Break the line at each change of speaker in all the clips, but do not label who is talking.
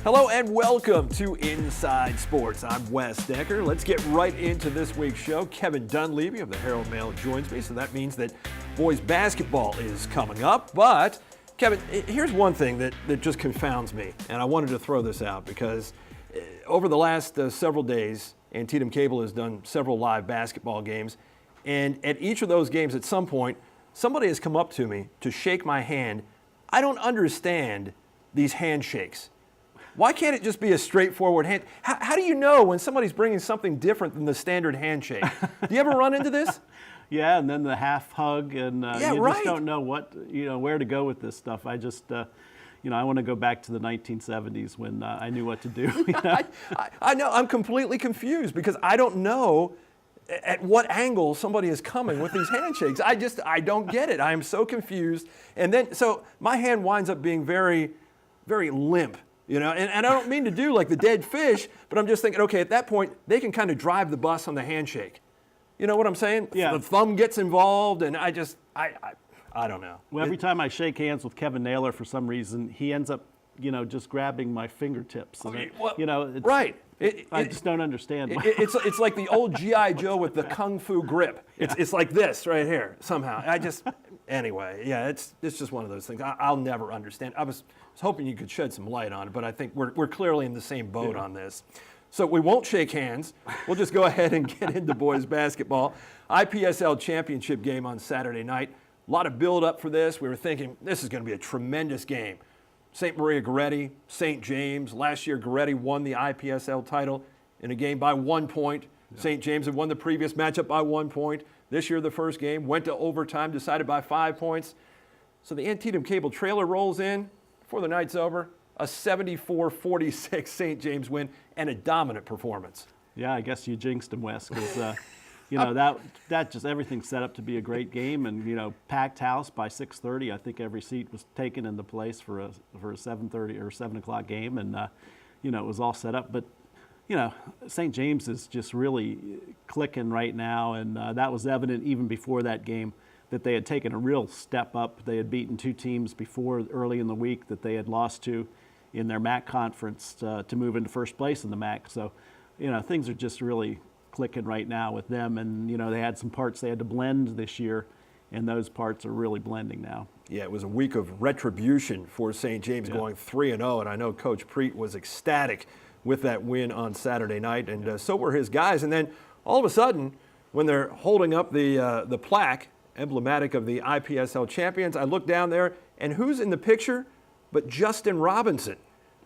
Hello and welcome to Inside Sports. I'm Wes Decker. Let's get right into this week's show. Kevin Dunleavy of the Herald Mail joins me, so that means that boys basketball is coming up. But, Kevin, here's one thing that just confounds me, and I wanted to throw this out because over the last several days, Antietam Cable has done several live basketball games, and at each of those games at some point, somebody has come up to me to shake my hand. I don't understand these handshakes. Why can't it just be a straightforward hand? How do you know when somebody's bringing something different than the standard handshake? Do you ever run into this?
Yeah, and then the half hug, and you
right.
just don't know where to go with this stuff. I just, I want to go back to the 1970s when I knew what to do.
I know, I'm completely confused because I don't know at what angle somebody is coming with these handshakes. I don't get it. I am so confused. And then, so my hand winds up being very, very limp. And I don't mean to do like the dead fish, but I'm just thinking, okay, at that point, they can kind of drive the bus on the handshake. You know what I'm saying?
Yeah.
The thumb gets involved, and I don't know.
Well, every time I shake hands with Kevin Naylor, for some reason, he ends up, just grabbing my fingertips. And
right.
I just don't understand.
It's like the old G.I. Joe with the kung fu grip. It's like this right here somehow. Anyway, yeah, it's just one of those things. I'll never understand. I was hoping you could shed some light on it, but I think we're clearly in the same boat on this. So we won't shake hands. We'll just go ahead and get into boys basketball. IPSL championship game on Saturday night. A lot of build up for this. We were thinking this is going to be a tremendous game. St. Maria Goretti, St. James. Last year, Goretti won the IPSL title in a game by 1 point. Yeah. St. James had won the previous matchup by 1 point. This year, the first game went to overtime, decided by 5 points. So the Antietam Cable trailer rolls in before the night's over. A 74-46 St. James win and a dominant performance.
Yeah, I guess you jinxed him, Wes, because that just everything set up to be a great game, and packed house by 6:30. I think every seat was taken into place for a 7:30 or 7 o'clock game, and it was all set up. But St. James is just really clicking right now, and that was evident even before that game that they had taken a real step up. They had beaten 2 teams before early in the week that they had lost to in their MAC conference to move into first place in the MAC. So, things are just really clicking right now with them, and they had some parts they had to blend this year, and those parts are really blending now.
Yeah, it was a week of retribution for St. James, going 3-0, and I know Coach Preet was ecstatic with that win on Saturday night, and so were his guys. And then all of a sudden, when they're holding up the plaque emblematic of the IPSL champions, I look down there, and who's in the picture but Justin Robinson?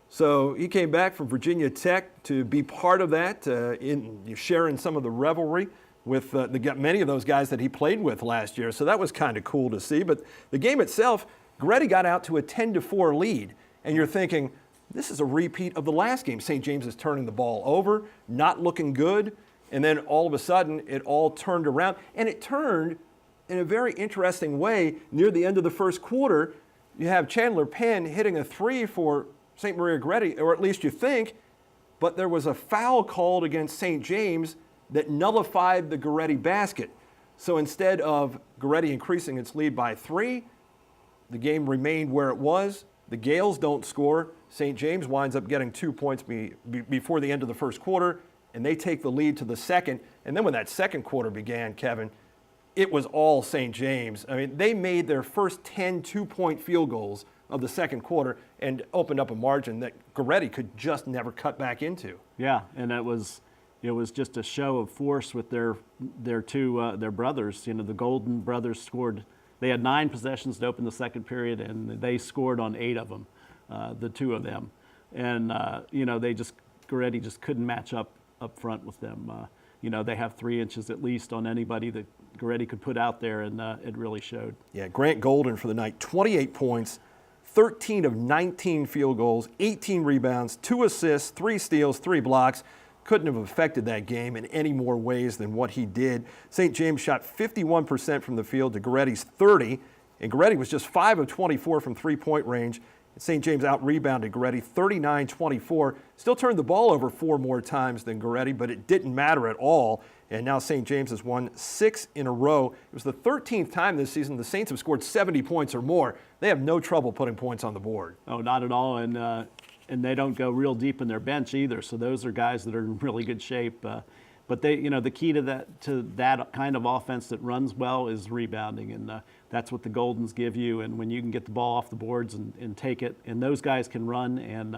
So he came back from Virginia Tech to be part of that, in sharing some of the revelry with many of those guys that he played with last year. So that was kind of cool to see. But the game itself, Goretti got out to a 10-4 lead, and you're thinking, this is a repeat of the last game. St. James is turning the ball over, not looking good, and then all of a sudden it all turned around. And it turned in a very interesting way near the end of the first quarter. You have Chandler Penn hitting a 3 for St. Maria Goretti, or at least you think, but there was a foul called against St. James that nullified the Goretti basket. So instead of Goretti increasing its lead by 3, the game remained where it was. The Gales don't score. St. James winds up getting 2 points before the end of the first quarter, and they take the lead to the second. And then when that second quarter began, Kevin, it was all St. James. I mean, they made their first 10 two-point field goals of the second quarter and opened up a margin that Goretti could just never cut back into.
Yeah, and it was just a show of force with their brothers. The Golden brothers scored. They had 9 possessions to open the second period, and they scored on 8 of them, the 2 of them. And Goretti just couldn't match up front with them. They have 3 inches at least on anybody that Goretti could put out there, and it really showed.
Yeah, Grant Golden for the night, 28 points, 13 of 19 field goals, 18 rebounds, 2 assists, 3 steals, 3 blocks. Couldn't have affected that game in any more ways than what he did. St. James shot 51% from the field to Goretti's 30, and Goretti was just 5 of 24 from three-point range. St. James out-rebounded Goretti 39-24. Still turned the ball over 4 more times than Goretti, but it didn't matter at all. And now St. James has won 6 in a row. It was the 13th time this season the Saints have scored 70 points or more. They have no trouble putting points on the board.
Oh, not at all. And they don't go real deep in their bench either. So those are guys that are in really good shape. But they, the key to that kind of offense that runs well is rebounding, and that's what the Goldens give you. And when you can get the ball off the boards and take it, and those guys can run and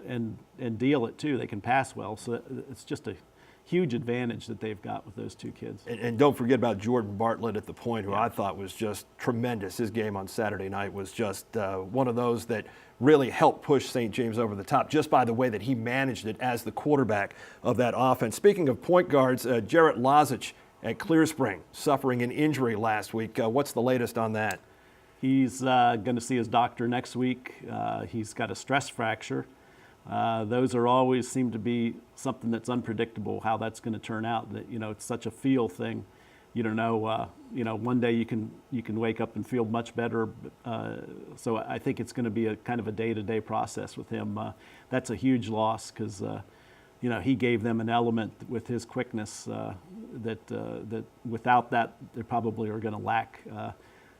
and deal it too. They can pass well, so it's just a huge advantage that they've got with those two kids.
And don't forget about Jordan Bartlett at the point, who I thought was just tremendous. His game on Saturday night was just one of those that really helped push St. James over the top just by the way that he managed it as the quarterback of that offense. Speaking of point guards, Jarrett Lozich at Clear Spring suffering an injury last week. What's the latest on that?
He's going to see his doctor next week. He's got a stress fracture. Those are always seem to be something that's unpredictable how that's going to turn out. That it's such a feel thing. You don't know. One day you can wake up and feel much better. So I think it's going to be a kind of a day-to-day process with him. That's a huge loss because he gave them an element with his quickness that without that they probably are going to lack.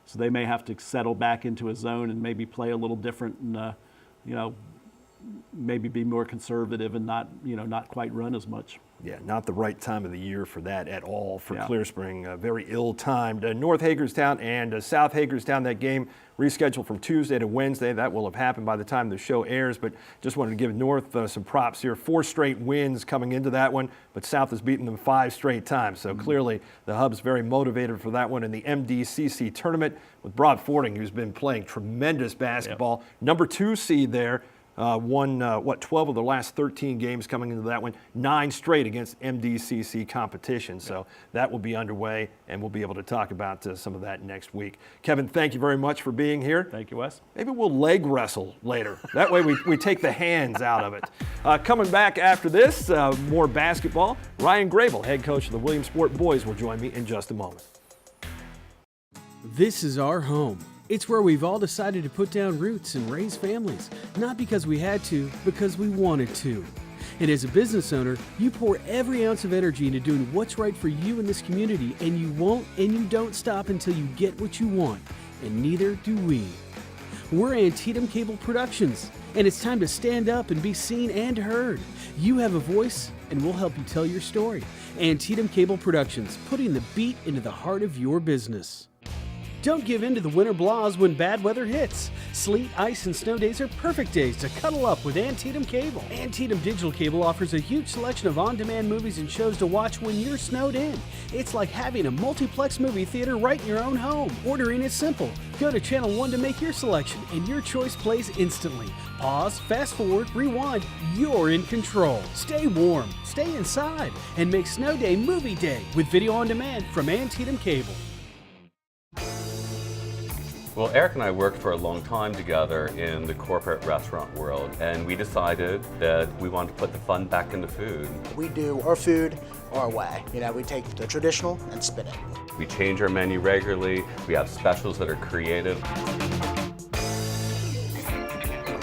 So they may have to settle back into a zone and maybe play a little different and maybe be more conservative and not quite run as much.
Yeah, not the right time of the year for that at all for Clear Spring. Very ill-timed. North Hagerstown and South Hagerstown, that game rescheduled from Tuesday to Wednesday. That will have happened by the time the show airs, but just wanted to give North some props here. 4 straight wins coming into that one, but South has beaten them 5 straight times. So clearly the Hub's very motivated for that one in the MDCC tournament with Broad Fording, who's been playing tremendous basketball. Yep. Number 2 seed there. Won 12 of the last 13 games coming into that one, 9 straight against MDCC competition. So that will be underway, and we'll be able to talk about some of that next week. Kevin, thank you very much for being here.
Thank you, Wes.
Maybe we'll leg wrestle later. That way we take the hands out of it. Coming back after this, more basketball. Ryan Grable, head coach of the Williamsport Boys, will join me in just a moment.
This is our home. It's where we've all decided to put down roots and raise families, not because we had to, because we wanted to. And as a business owner, you pour every ounce of energy into doing what's right for you in this community, and you won't and you don't stop until you get what you want, and neither do we. We're Antietam Cable Productions, and it's time to stand up and be seen and heard. You have a voice, and we'll help you tell your story. Antietam Cable Productions, putting the beat into the heart of your business. Don't give in to the winter blahs when bad weather hits. Sleet, ice, and snow days are perfect days to cuddle up with Antietam Cable. Antietam Digital Cable offers a huge selection of on-demand movies and shows to watch when you're snowed in. It's like having a multiplex movie theater right in your own home. Ordering is simple. Go to Channel 1 to make your selection, and your choice plays instantly. Pause, fast forward, rewind. You're in control. Stay warm, stay inside, and make Snow Day Movie Day with video on demand from Antietam Cable.
Well, Eric and I worked for a long time together in the corporate restaurant world, and we decided that we wanted to put the fun back into food.
We do our food our way. We take the traditional and spin it.
We change our menu regularly. We have specials that are creative.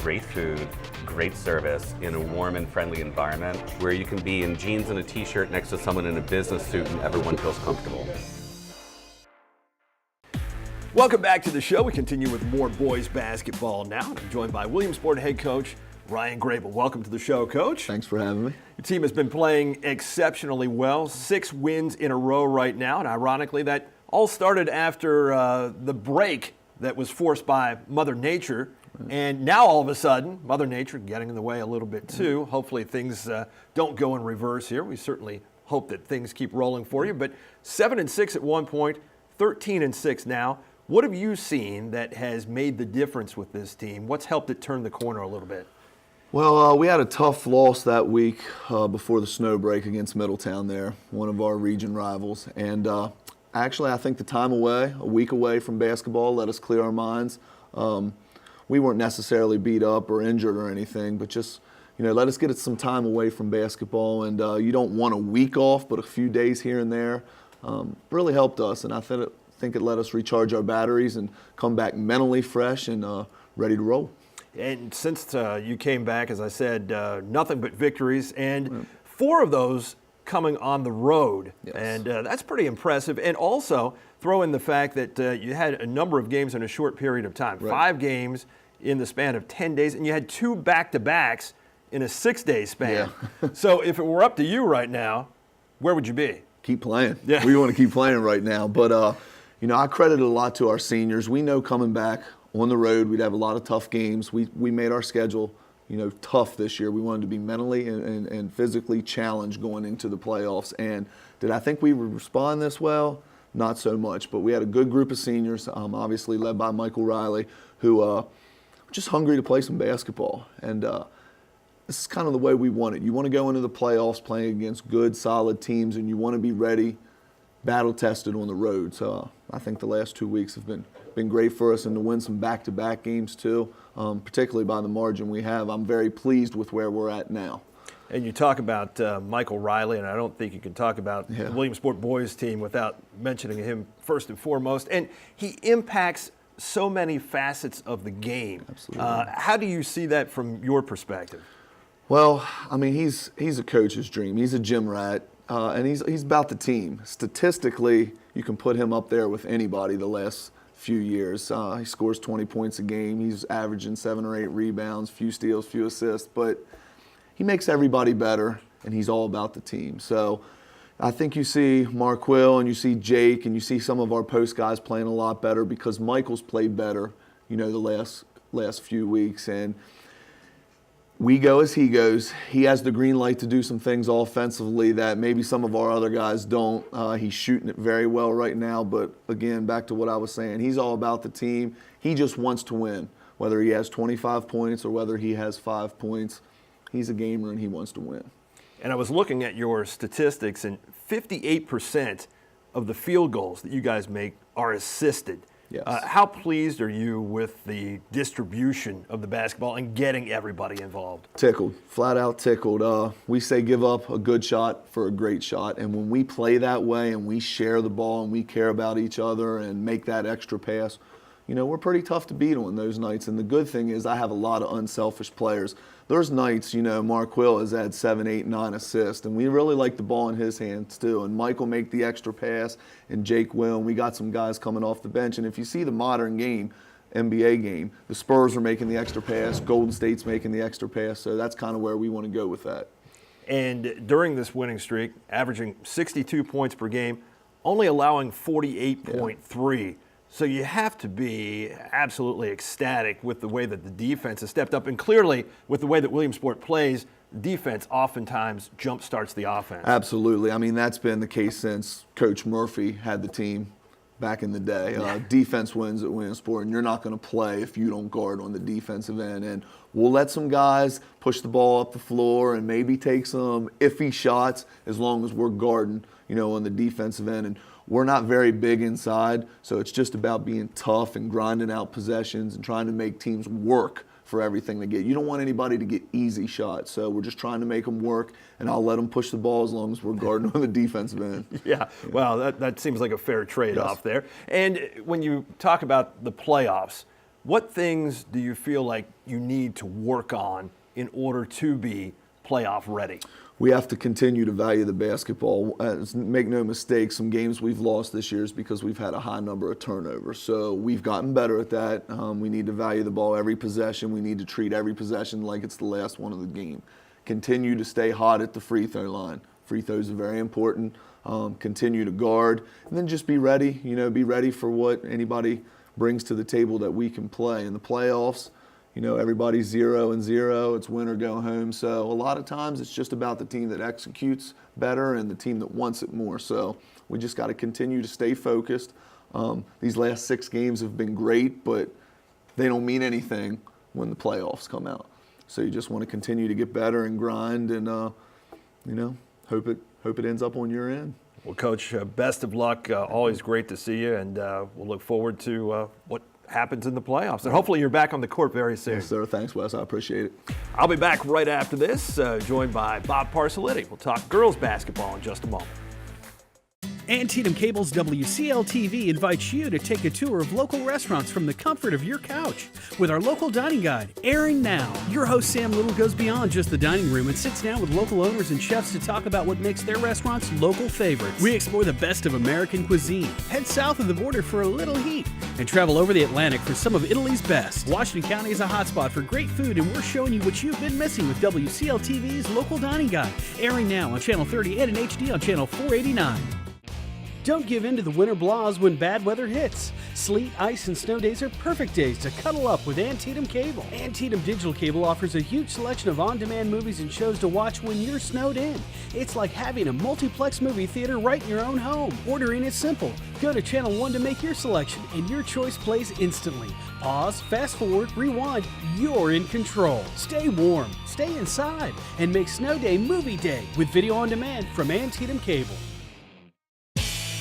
Great food, great service in a warm and friendly environment where you can be in jeans and a t-shirt next to someone in a business suit and everyone feels comfortable.
Welcome back to the show. We continue with more boys basketball now. I'm joined by Williamsport head coach Ryan Grable. Welcome to the show, Coach.
Thanks for having me.
Your team has been playing exceptionally well. 6 wins in a row right now, and ironically, that all started after the break that was forced by Mother Nature. And now all of a sudden, Mother Nature getting in the way a little bit too. Hopefully things don't go in reverse here. We certainly hope that things keep rolling for you. But 7-6 at one point, 13-6 now. What have you seen that has made the difference with this team? What's helped it turn the corner a little bit?
Well, we had a tough loss that week before the snow break against Middletown there, one of our region rivals. And actually, I think the time away, a week away from basketball, let us clear our minds. We weren't necessarily beat up or injured or anything, but just, let us get some time away from basketball. And you don't want a week off, but a few days here and there really helped us. And I think it let us recharge our batteries and come back mentally fresh and ready to roll.
And since you came back, as I said, nothing but victories, and 4 of those coming on the road.
Yes.
And that's pretty impressive. And also throw in the fact that you had a number of games in a short period of time,
Right.
5 games in the span of 10 days, and you had 2 back-to-backs in a 6-day span.
Yeah.
So if it were up to you right now, where would you be?
Keep playing.
Yeah.
We want to keep playing right now. But, I credit a lot to our seniors. We know coming back on the road, we'd have a lot of tough games. We made our schedule, tough this year. We wanted to be mentally and physically challenged going into the playoffs. And did I think we would respond this well? Not so much. But we had a good group of seniors, obviously led by Michael Riley, who were just hungry to play some basketball. And this is kind of the way we want it. You want to go into the playoffs playing against good, solid teams, and you want to be ready, battle-tested on the road. So I think the last 2 weeks have been great for us, and to win some back-to-back games too, particularly by the margin we have. I'm very pleased with where we're at now.
And you talk about Michael Riley, and I don't think you can talk about the Williamsport boys team without mentioning him first and foremost. And he impacts so many facets of the game.
Absolutely.
How do you see that from your perspective?
Well, he's a coach's dream. He's a gym rat, and he's about the team. Statistically, you can put him up there with anybody the last few years. He scores 20 points a game. He's averaging 7 or 8 rebounds, few steals, few assists, but he makes everybody better, and he's all about the team. So I think you see Marquill and you see Jake and you see some of our post guys playing a lot better because Michael's played better, the last few weeks. And we go as he goes. He has the green light to do some things offensively that maybe some of our other guys don't. He's shooting it very well right now, but again, back to what I was saying, he's all about the team. He just wants to win, whether he has 25 points or whether he has 5 points. He's a gamer and he wants to win.
And I was looking at your statistics, and 58% of the field goals that you guys make are assisted.
Yes.
How pleased are you with the distribution of the basketball and getting everybody involved?
Tickled, flat out tickled. We say give up a good shot for a great shot. And when we play that way and we share the ball and we care about each other and make that extra pass, we're pretty tough to beat on those nights. And the good thing is I have a lot of unselfish players. There's nights, Marquill has had 7, 8, 9 assists, and we really like the ball in his hands too. And Mike will make the extra pass, and Jake will. And we got some guys coming off the bench. And if you see the modern game, NBA game, the Spurs are making the extra pass, Golden State's making the extra pass. So that's kind of where we want to go with that.
And during this winning streak, averaging 62 points per game, only allowing 48.3. So you have to be absolutely ecstatic with the way that the defense has stepped up. And clearly, with the way that Williamsport plays, defense oftentimes jump-starts the offense.
Absolutely. That's been the case since Coach Murphy had the team back in the day. Defense wins at Williamsport, and you're not going to play if you don't guard on the defensive end. And we'll let some guys push the ball up the floor and maybe take some iffy shots as long as we're guarding, on the defensive end. And we're not very big inside, so it's just about being tough and grinding out possessions and trying to make teams work for everything they get. You don't want anybody to get easy shots, so we're just trying to make them work, and I'll let them push the ball as long as we're guarding on the defensive end.
Yeah, well, that seems like a fair trade-off there. And when you talk about the playoffs, what things do you feel like you need to work on in order to be playoff ready?
We have to continue to value the basketball. Make no mistake, some games we've lost this year is because we've had a high number of turnovers. So we've gotten better at that. We need to value the ball every possession. We need to treat every possession like it's the last one of the game. Continue to stay hot at the free throw line. Free throws are very important. Continue to guard. And then just be ready, be ready for what anybody brings to the table that we can play. In the playoffs, everybody's 0-0. It's win or go home. So a lot of times it's just about the team that executes better and the team that wants it more. So we just got to continue to stay focused. These last 6 games have been great, but they don't mean anything when the playoffs come out. So you just want to continue to get better and grind and, hope it ends up on your end.
Well, Coach, best of luck. Always great to see you, and we'll look forward to what happens in the playoffs. And hopefully you're back on the court very soon.
Yes, sir. Thanks, Wes. I appreciate it.
I'll be back right after this, joined by Bob Parsoliti. We'll talk girls basketball in just a moment.
Antietam Cable's WCL-TV invites you to take a tour of local restaurants from the comfort of your couch with our local dining guide, airing now. Your host Sam Little goes beyond just the dining room and sits down with local owners and chefs to talk about what makes their restaurants local favorites. We explore the best of American cuisine, head south of the border for a little heat, and travel over the Atlantic for some of Italy's best. Washington County is a hotspot for great food, and we're showing you what you've been missing with WCL-TV's local dining guide, airing now on Channel 30 and in HD on Channel 489. Don't give in to the winter blahs when bad weather hits. Sleet, ice, and snow days are perfect days to cuddle up with Antietam Cable. Antietam Digital Cable offers a huge selection of on-demand movies and shows to watch when you're snowed in. It's like having a multiplex movie theater right in your own home. Ordering is simple. Go to Channel 1 to make your selection, and your choice plays instantly. Pause, fast forward, rewind. You're in control. Stay warm, stay inside, and make Snow Day Movie Day with video on demand from Antietam Cable.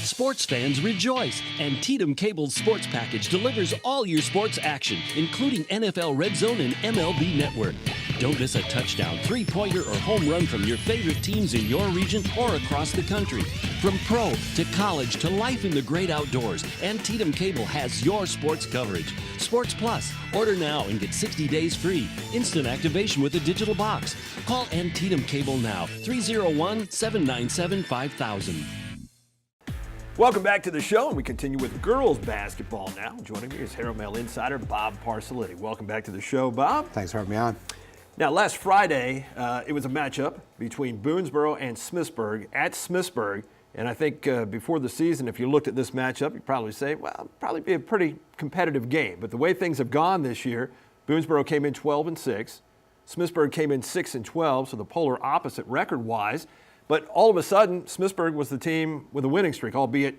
Sports fans rejoice. Antietam Cable's sports package delivers all your sports action, including NFL Red Zone and MLB Network. Don't miss a touchdown, three-pointer, or home run from your favorite teams in your region or across the country. From pro to college to life in the great outdoors, Antietam Cable has your sports coverage. Sports Plus. Order now and get 60 days free. Instant activation with a digital box. Call Antietam Cable now, 301-797-5000.
Welcome back to the show, and we continue with girls basketball now. Joining me is Herald Mail insider Bob Parsiliti. Welcome back to the show, Bob.
Thanks for having me on.
Now, last Friday, it was a matchup between Boonesboro and Smithsburg at Smithsburg. And I think before the season, if you looked at this matchup, you'd probably say, well, it'll probably be a pretty competitive game. But the way things have gone this year, Boonesboro came in 12-6. Smithsburg came in 6-12, so the polar opposite record-wise. But all of a sudden, Smithsburg was the team with a winning streak, albeit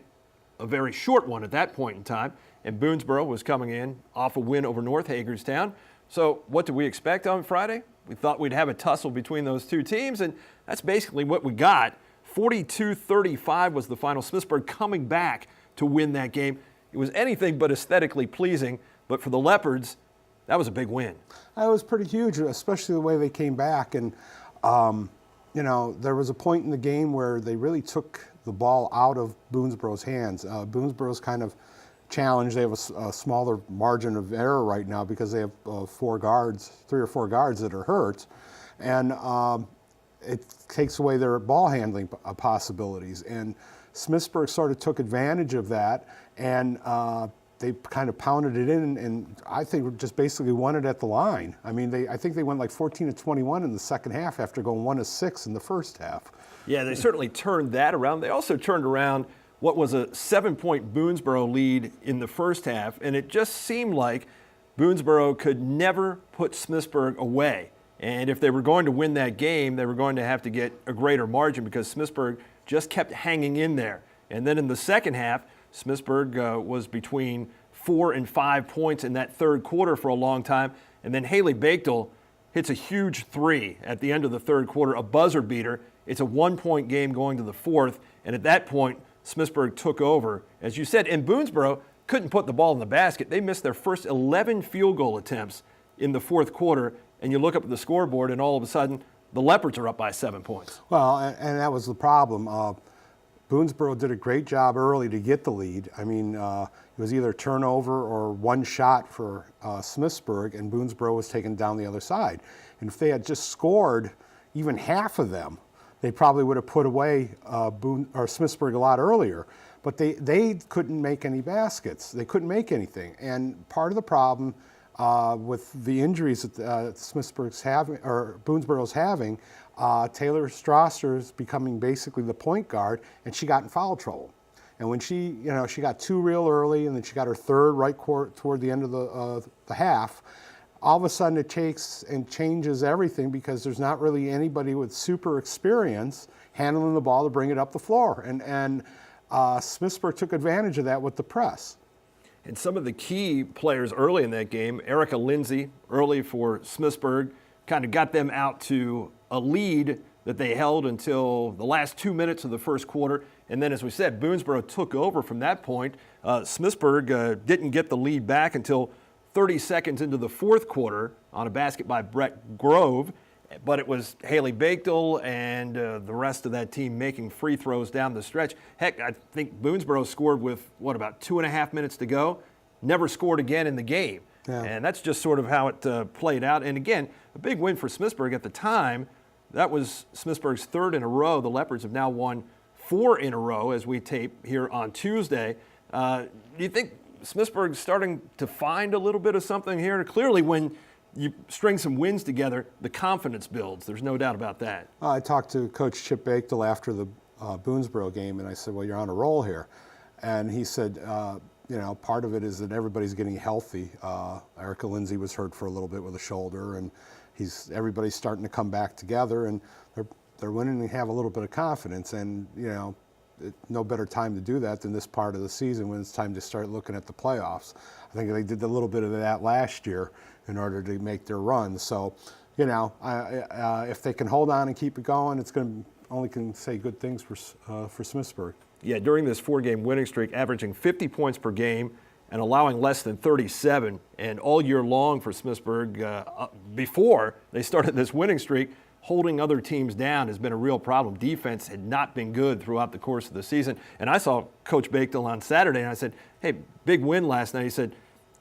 a very short one at that point in time. And Boonesboro was coming in off a win over North Hagerstown. So what did we expect on Friday? We thought we'd have a tussle between those two teams, and that's basically what we got. 42-35 was the final. Smithsburg coming back to win that game. It was anything but aesthetically pleasing, but for the Leopards, that was a big win.
It was pretty huge, especially the way they came back. And, you know, there was a point in the game where they really took the ball out of Boonesboro's hands. Boonesboro's kind of challenged. They have a smaller margin of error right now because they have 3 or 4 guards that are hurt. And it takes away their ball handling possibilities. And Smithsburg sort of took advantage of that, and they kind of pounded it in, and I think just basically won it at the line. I mean, I think they went like 14-21 in the second half after going 1-6 in the first half.
Yeah, they certainly turned that around. They also turned around what was a 7-point Boonesboro lead in the first half, and it just seemed like Boonesboro could never put Smithsburg away. And if they were going to win that game, they were going to have to get a greater margin because Smithsburg just kept hanging in there. And then in the second half, Smithsburg was between 4 and 5 points in that third quarter for a long time. And then Haley Bechtel hits a huge 3 at the end of the third quarter, a buzzer beater. It's a 1-point game going to the fourth. And at that point, Smithsburg took over. As you said, and Boonesboro couldn't put the ball in the basket. They missed their first 11 field goal attempts in the fourth quarter. And you look up at the scoreboard, and all of a sudden, the Leopards are up by 7 points.
Well, and that was the problem. Boonesboro did a great job early to get the lead. I mean, it was either turnover or one shot for Smithsburg, and Boonesboro was taken down the other side. And if they had just scored even half of them, they probably would have put away Smithsburg a lot earlier. But they couldn't make any baskets. They couldn't make anything. And part of the problem with the injuries that Smithsburg's having, or Boonesboro's having, Taylor Strasser is becoming basically the point guard, and she got in foul trouble. And when she got 2 real early, and then she got her 3rd right toward the end of the half, all of a sudden it takes and changes everything because there's not really anybody with super experience handling the ball to bring it up the floor. And Smithsburg took advantage of that with the press.
And some of the key players early in that game, Erica Lindsay, early for Smithsburg, kind of got them out to a lead that they held until the last 2 minutes of the first quarter. And then, as we said, Boonesboro took over from that point. Smithsburg didn't get the lead back until 30 seconds into the fourth quarter on a basket by Brett Grove. but it was Haley Bachtel and the rest of that team making free throws down the stretch. Heck, I think Boonesboro scored with, about 2.5 minutes to go, never scored again in the game.
Yeah.
And that's just sort of how it played out. And again, a big win for Smithsburg at the time. That was Smithsburg's third in a row. The Leopards have now won 4 in a row as we tape here on Tuesday. Do you think Smithsburg's starting to find a little bit of something here? Clearly, when you string some wins together, the confidence builds. There's no doubt about that.
I talked to Coach Chip Bachtel after the Boonesboro game, and I said, well, you're on a roll here. And he said, part of it is that everybody's getting healthy. Erica Lindsay was hurt for a little bit with a shoulder, and everybody's starting to come back together, and they're winning and have a little bit of confidence. And, no better time to do that than this part of the season when it's time to start looking at the playoffs. I think they did a little bit of that last year in order to make their run. So, if they can hold on and keep it going, it's only can say good things for Smithsburg.
Yeah, during this 4-game winning streak, averaging 50 points per game and allowing less than 37. And all year long for Smithsburg, before they started this winning streak, holding other teams down has been a real problem. Defense had not been good throughout the course of the season. And I saw Coach Bachtel on Saturday, and I said, hey, big win last night. He said,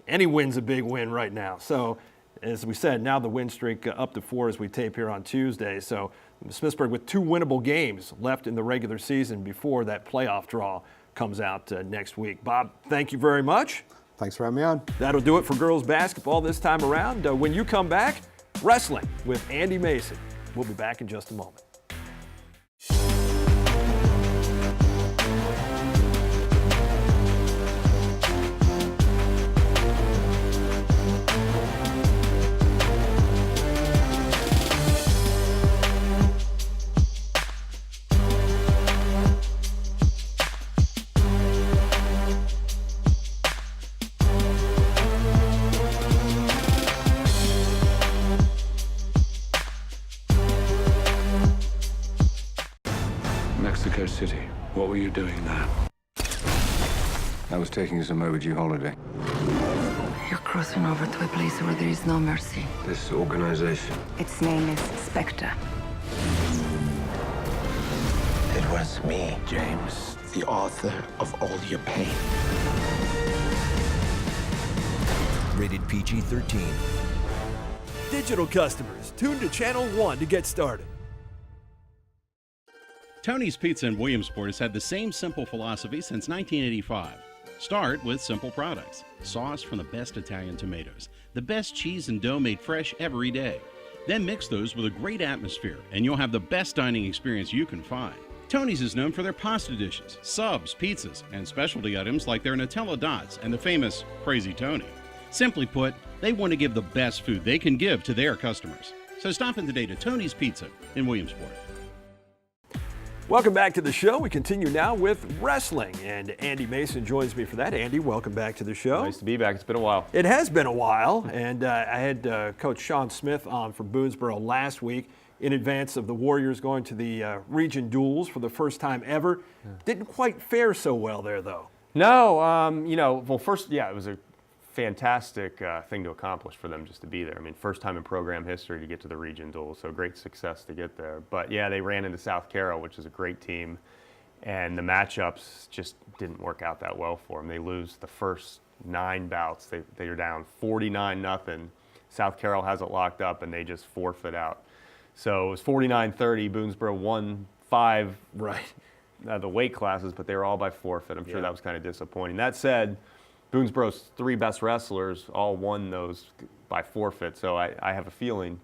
any win's a big win right now. So, as we said, now the win streak up to 4 as we tape here on Tuesday. So, Smithsburg with 2 winnable games left in the regular season before that playoff draw comes out next week. Bob, thank you very much.
Thanks for having me on.
That'll do it for girls basketball this time around. When you come back, wrestling with Andy Mason. We'll be back in just a moment.
Mexico City. What were you doing there?
I was taking some overdue holiday.
You're crossing over to a place where there is no mercy.
This organization.
Its name is Spectre.
It was me, James, the author of all your pain.
Rated PG-13.
Digital customers, tune to Channel 1 to get started.
Tony's Pizza in Williamsport has had the same simple philosophy since 1985. Start with simple products. Sauce from the best Italian tomatoes. The best cheese and dough made fresh every day. Then mix those with a great atmosphere, and you'll have the best dining experience you can find. Tony's is known for their pasta dishes, subs, pizzas, and specialty items like their Nutella Dots and the famous Crazy Tony. Simply put, they want to give the best food they can give to their customers. So stop in today to Tony's Pizza in Williamsport.
Welcome back to the show. We continue now with wrestling, and Andy Mason joins me for that. Andy, welcome back to the show.
Nice to be back. It's been a while.
It has been a while, and I had Coach Sean Smith on from Boonesboro last week in advance of the Warriors going to the region duels for the first time ever. Yeah. Didn't quite fare so well there, though.
No, first, it was a fantastic thing to accomplish for them just to be there. I mean, first time in program history to get to the region duel, so great success to get there. But yeah, they ran into South Carroll, which is a great team, and the matchups just didn't work out that well for them. They lose the first 9 bouts. They are down 49-0. South Carroll has it locked up, and they just forfeit out. So it was 49-30. Boonesboro won 5 the weight classes, but they were all by forfeit. I'm sure that was kind of disappointing. That said, Boonesboro's 3 best wrestlers all won those by forfeit, so I have a feeling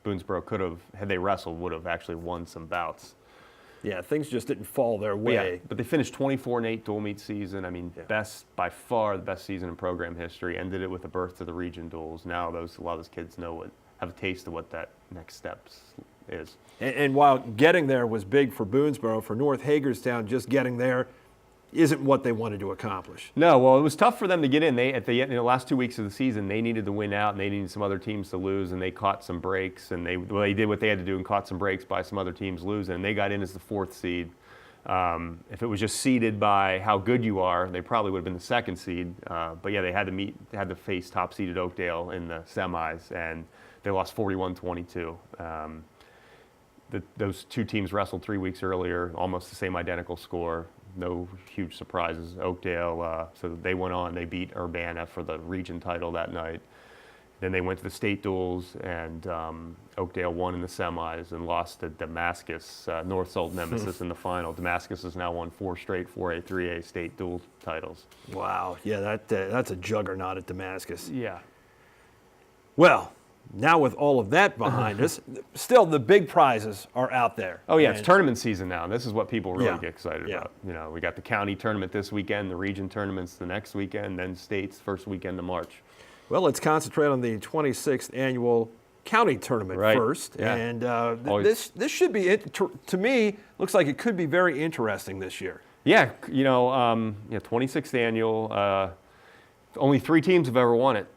Boonesboro could have, had they wrestled, would have actually won some bouts.
Yeah, things just didn't fall their way.
But they finished 24-8 dual meet season. I mean, by far the best season in program history. Ended it with a berth to the region duels. Now a lot of those kids have a taste of what that next steps is.
And while getting there was big for Boonesboro, for North Hagerstown, just getting there isn't what they wanted to accomplish.
No, well, it was tough for them to get in. In the last 2 weeks of the season, they needed to win out, and they needed some other teams to lose, and they caught some breaks, and they did what they had to do and caught some breaks by some other teams losing, and they got in as the 4th seed. If it was just seeded by how good you are, they probably would have been the 2nd seed. But yeah, they had to face top-seeded Oakdale in the semis, and they lost 41-22. those two teams wrestled 3 weeks earlier, almost the same identical score. No huge surprises. Oakdale, so they went on. They beat Urbana for the region title that night. Then they went to the state duels, and Oakdale won in the semis and lost to Damascus, North's old nemesis, in the final. Damascus has now won 4 straight 4A, 3A state dual titles.
Wow, yeah, that's a juggernaut at Damascus.
Yeah.
Well, now with all of that behind us, still the big prizes are out there.
Oh yeah, it's
And-
tournament season now. This is what people really
Yeah.
get excited
Yeah.
about. You know, we got the county tournament this weekend, the region tournaments the next weekend, then states first weekend of March.
Well, let's concentrate on the 26th annual county tournament
Right,
first.
yeah.
And
Always-
this should be, to me, looks like it could be very interesting this year.
Yeah, 26th annual. Only 3 teams have ever won it.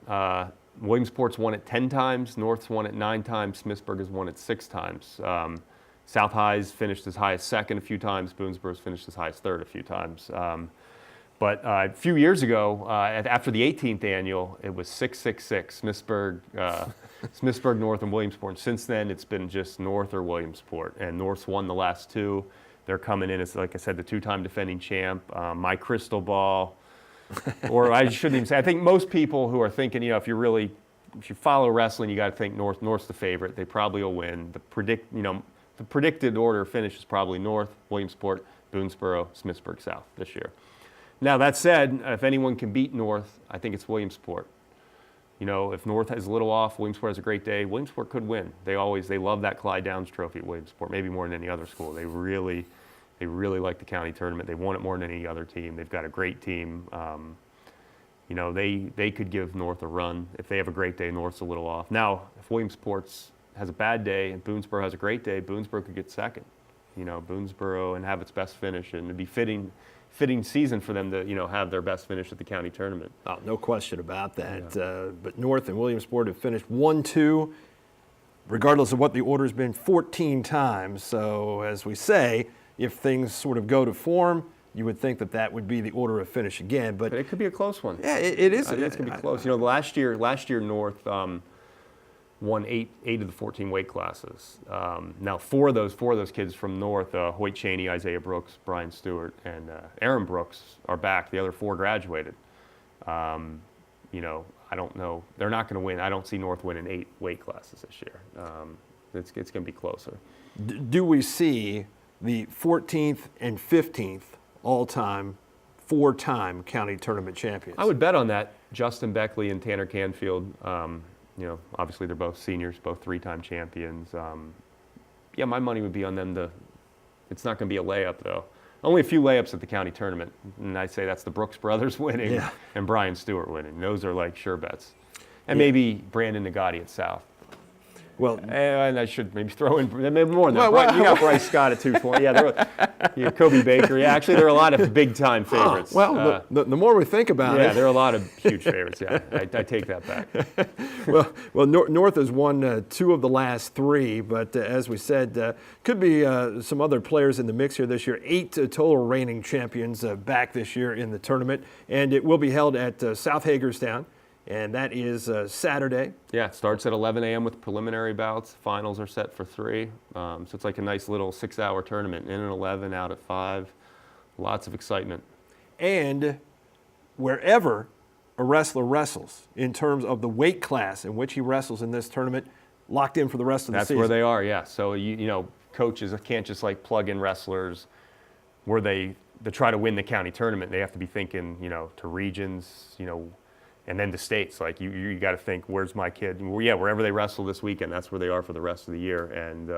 Williamsport's won it 10 times, North's won it 9 times, Smithsburg has won it 6 times. South High's finished as high as second a few times, Boonesboro's finished as high as third a few times. But a few years ago, after the 18th annual, it was 6-6-6, Smithsburg, North, and Williamsport. And since then, it's been just North or Williamsport. And North's won the last 2. They're coming in as, like I said, the 2-time defending champ. My crystal ball, or I shouldn't even say, I think most people who are thinking, if you follow wrestling, you got to think North's the favorite. They probably will win. The predicted order of finish is probably North, Williamsport, Boonesboro, Smithsburg South this year. Now, that said, if anyone can beat North, I think it's Williamsport. If North is a little off, Williamsport has a great day, Williamsport could win. They love that Clyde Downs trophy at Williamsport, maybe more than any other school. They really like the county tournament. They won it more than any other team. They've got a great team. They could give North a run. If they have a great day, North's a little off. Now, if Williamsport has a bad day and Boonesboro has a great day, Boonesboro could get second. Boonesboro and have its best finish, and it'd be fitting season for them to have their best finish at the county tournament.
Oh, no question about that. Yeah. But North and Williamsport have finished 1-2, regardless of what the order's been, 14 times. So as we say, if things sort of go to form, you would think that would be the order of finish again. But
it could be a close one.
Yeah, it is.
I think it's going to be close. Last year North won 8 of the 14 weight classes. Now, four of those kids from North, Hoyt Cheney, Isaiah Brooks, Brian Stewart, and Aaron Brooks are back. The other 4 graduated. I don't know. They're not going to win. I don't see North winning 8 weight classes this year. It's going to be closer.
Do we see the 14th and 15th all-time, 4-time county tournament champions?
I would bet on that. Justin Beckley and Tanner Canfield. Obviously they're both seniors, both 3-time champions. My money would be on them it's not going to be a layup though. Only a few layups at the county tournament, and I say that's the Brooks brothers winning and Brian Stewart winning. Those are like sure bets. And maybe Brandon Nagati at South.
Well,
and I should maybe throw in maybe more than that. You got Bryce Scott at 220. Yeah, Kobe Baker. Yeah, actually, there are a lot of big-time favorites.
The more we think about it.
Yeah, there are a lot of huge favorites. Yeah, I take that back.
well, North has won 2 of the last 3, but as we said, could be some other players in the mix here this year. 8 total reigning champions back this year in the tournament, and it will be held at South Hagerstown. And that is Saturday.
Yeah, it starts at 11 a.m. with preliminary bouts. Finals are set for 3. So it's like a nice little 6-hour tournament. In at 11, out at 5. Lots of excitement.
And wherever a wrestler wrestles, in terms of the weight class in which he wrestles in this tournament, locked in for the rest of the season.
That's where they are, yeah. So, coaches can't just plug in wrestlers where they try to win the county tournament. They have to be thinking, to regions, and then the states. You got to think, where's my kid? Wherever they wrestle this weekend, that's where they are for the rest of the year. And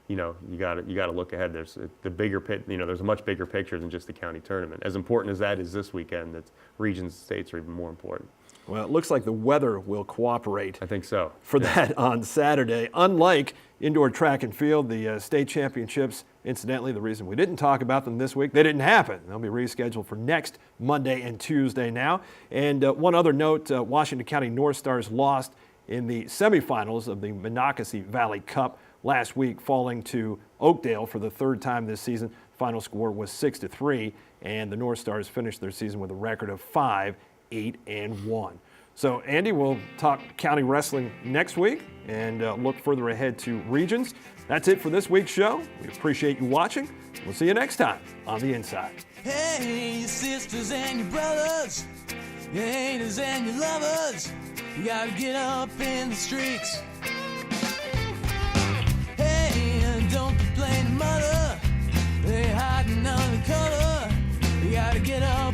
you got to look ahead. There's the bigger there's a much bigger picture than just the county tournament. As important as that is this weekend, that regions and states are even more important.
Well, it looks like the weather will cooperate.
I think so.
For that on Saturday. Unlike indoor track and field, the state championships, incidentally, the reason we didn't talk about them this week, they didn't happen. They'll be rescheduled for next Monday and Tuesday now. And one other note, Washington County North Stars lost in the semifinals of the Monocacy Valley Cup last week, falling to Oakdale for the 3rd time this season. Final score was 6-3, and the North Stars finished their season with a record of 5-8-1. So, Andy, we'll talk county wrestling next week and look further ahead to regions. That's it for this week's show. We appreciate you watching. We'll see you next time on The Inside.
Hey, your sisters and your brothers, your haters and your lovers, you gotta get up in the streets. Hey, and don't complain to mother, they hiding under cover, you gotta get up